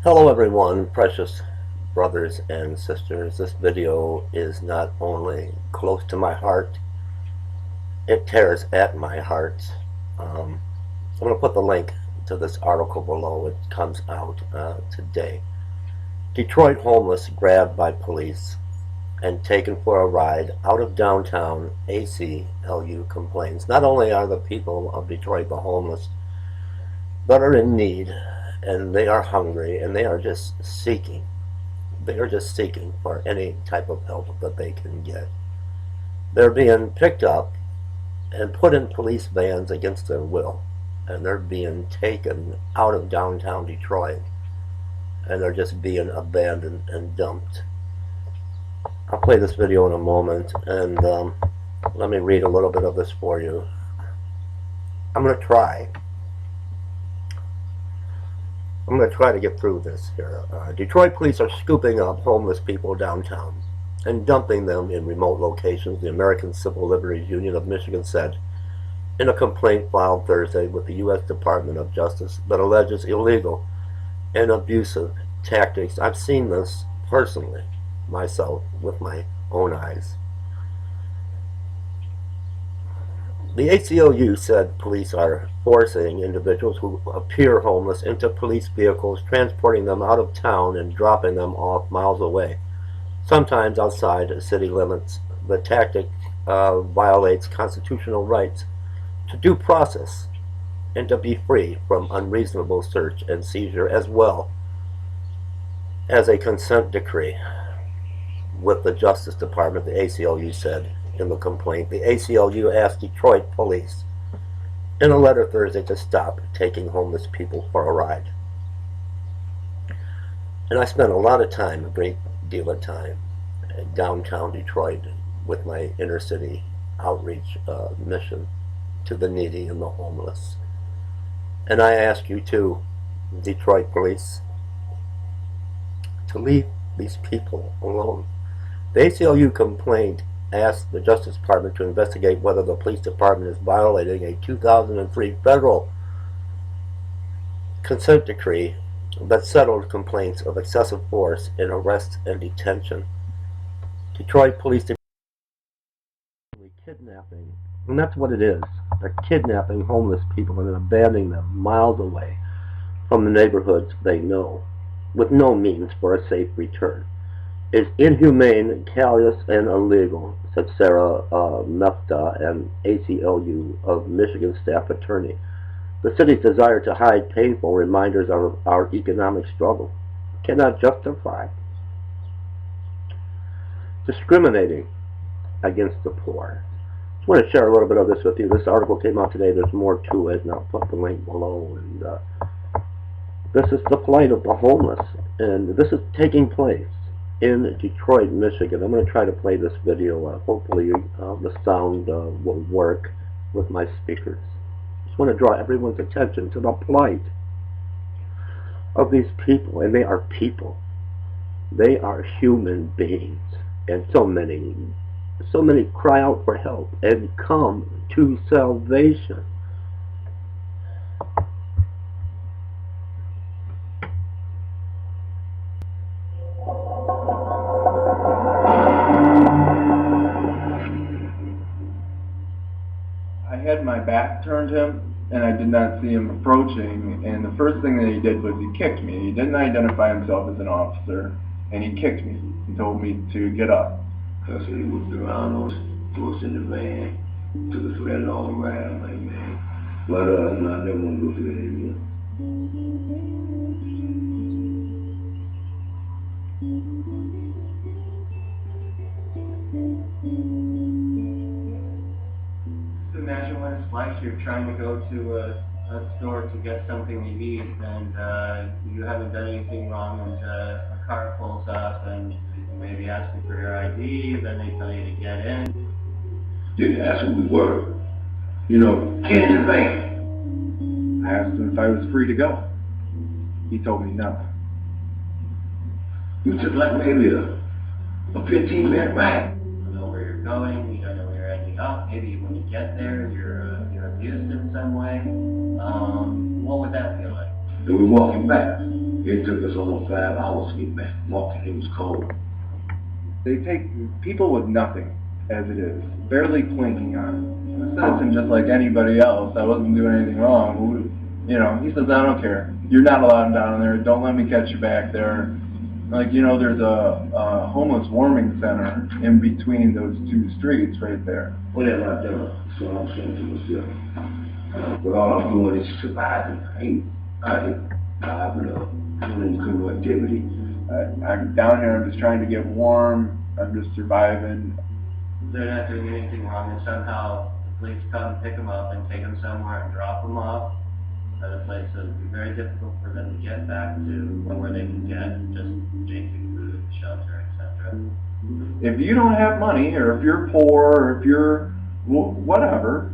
Hello everyone, precious brothers and sisters. This video is not only close to my heart, it tears at my heart. I'm going to put the link to this article below. It comes out today. Detroit homeless grabbed by police and taken for a ride out of downtown. ACLU complains. Not only are the people of Detroit the homeless, but are in need, and they are hungry, and they are just seeking. They are just seeking for any type of help that they can get. They're being picked up and put in police vans against their will, and they're being taken out of downtown Detroit, and they're just being abandoned and dumped. I'll play this video in a moment, and let me read a little bit of this for you. I'm going to try to get through this here. Detroit police are scooping up homeless people downtown and dumping them in remote locations, the American Civil Liberties Union of Michigan said in a complaint filed Thursday with the U.S. Department of Justice that alleges illegal and abusive tactics. I've seen this personally, myself, with my own eyes. The ACLU said police are forcing individuals who appear homeless into police vehicles, transporting them out of town and dropping them off miles away, sometimes outside city limits. The tactic violates constitutional rights to due process and to be free from unreasonable search and seizure, as well as a consent decree with the Justice Department, the ACLU said in the complaint. The ACLU asked Detroit police in a letter Thursday to stop taking homeless people for a ride. And I spent a lot of time, a great deal of time, in downtown Detroit with my inner city outreach mission to the needy and the homeless. And I ask you too, Detroit police, to leave these people alone. The ACLU complaint asked the Justice Department to investigate whether the police department is violating a 2003 federal consent decree that settled complaints of excessive force in arrest and detention. Detroit police kidnapping, and that's what it is. They're kidnapping homeless people and then abandoning them miles away from the neighborhoods they know, with no means for a safe return, is inhumane, callous, and illegal, said Sarah Mefta, an ACLU of Michigan staff attorney. The city's desire to hide painful reminders of our economic struggle cannot justify discriminating against the poor. I just want to share a little bit of this with you. This article came out today. There's more to it, and I'll put the link below. And this is the plight of the homeless, and this is taking place in Detroit, Michigan. I'm going to try to play this video. Hopefully the sound will work with my speakers. I just want to draw everyone's attention to the plight of these people, and they are people. They are human beings, and so many cry out for help and come to salvation. I had my back turned to him, and I did not see him approaching, and the first thing that he did was he kicked me. He didn't identify himself as an officer, and he kicked me and told me to get up. So he whipped around on us in the van, took us for that long ride. I'm like, man, but no, I never want to go through that again. Imagine when it's like you're trying to go to a store to get something you need, and you haven't done anything wrong, and a car pulls up and maybe asks you for your ID, then they tell you to get in. Didn't ask who we were. You know, get in the van. I asked him if I was free to go. He told me nothing. You took like maybe a 15-minute ride. You don't know where you're going, you don't know where you're ending up. Maybe when you get there, you're abused in some way. What would that feel like? And we're walking back. It took us almost 5 hours to get back walking. It was cold. They take people with nothing, as it is, barely clinking on. A citizen just like anybody else. I wasn't doing anything wrong. You know, he says, I don't care. You're not allowed down there. Don't let me catch you back there. Like, you know, there's a homeless warming center in between those two streets right there. What have I done? So I'm saying to myself. But all I'm doing is surviving. I ain't doing any criminal activity. I'm down here, I'm just trying to get warm. I'm just surviving. They're not doing anything wrong, and somehow the police come, pick them up, and take them somewhere and drop them off at a place that would be very difficult for them to get back to, or where they can get just basic food, shelter, etc. If you don't have money, or if you're poor, or if you're whatever,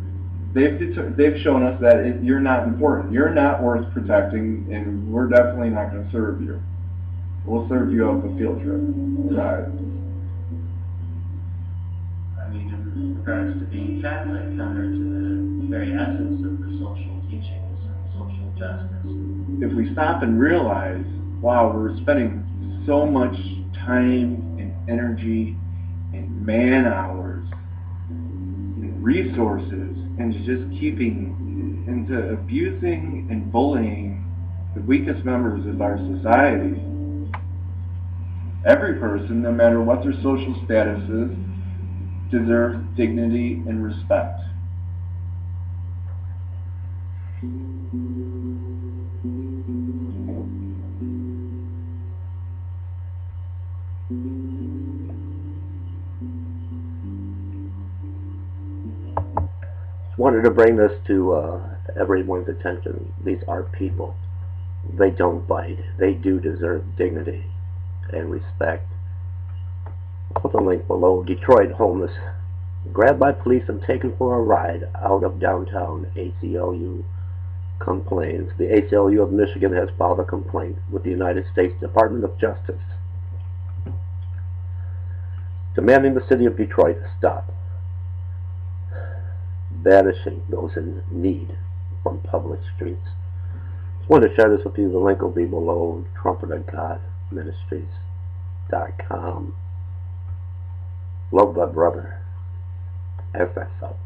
they've shown us that you're not important. You're not worth protecting, and we're definitely not going to serve you. We'll serve you up a field trip. Right. I mean, in regards to being Catholic, counter to the very essence of the social teachings and social justice. If we stop and realize, wow, we're spending so much time and energy and man hours and resources into just into abusing and bullying the weakest members of our society. Every person, no matter what their social status is, deserves dignity and respect. Wanted to bring this to everyone's attention. These are people. They don't bite. They do deserve dignity and respect. I'll put the link below. Detroit homeless grabbed by police and taken for a ride out of downtown. ACLU complains. The ACLU of Michigan has filed a complaint with the United States Department of Justice, demanding the city of Detroit stop banishing those in need from public streets. Just wanted to share this with you. The link will be below. TrumpetOfGodMinistries.com. Love thy brother. FS up.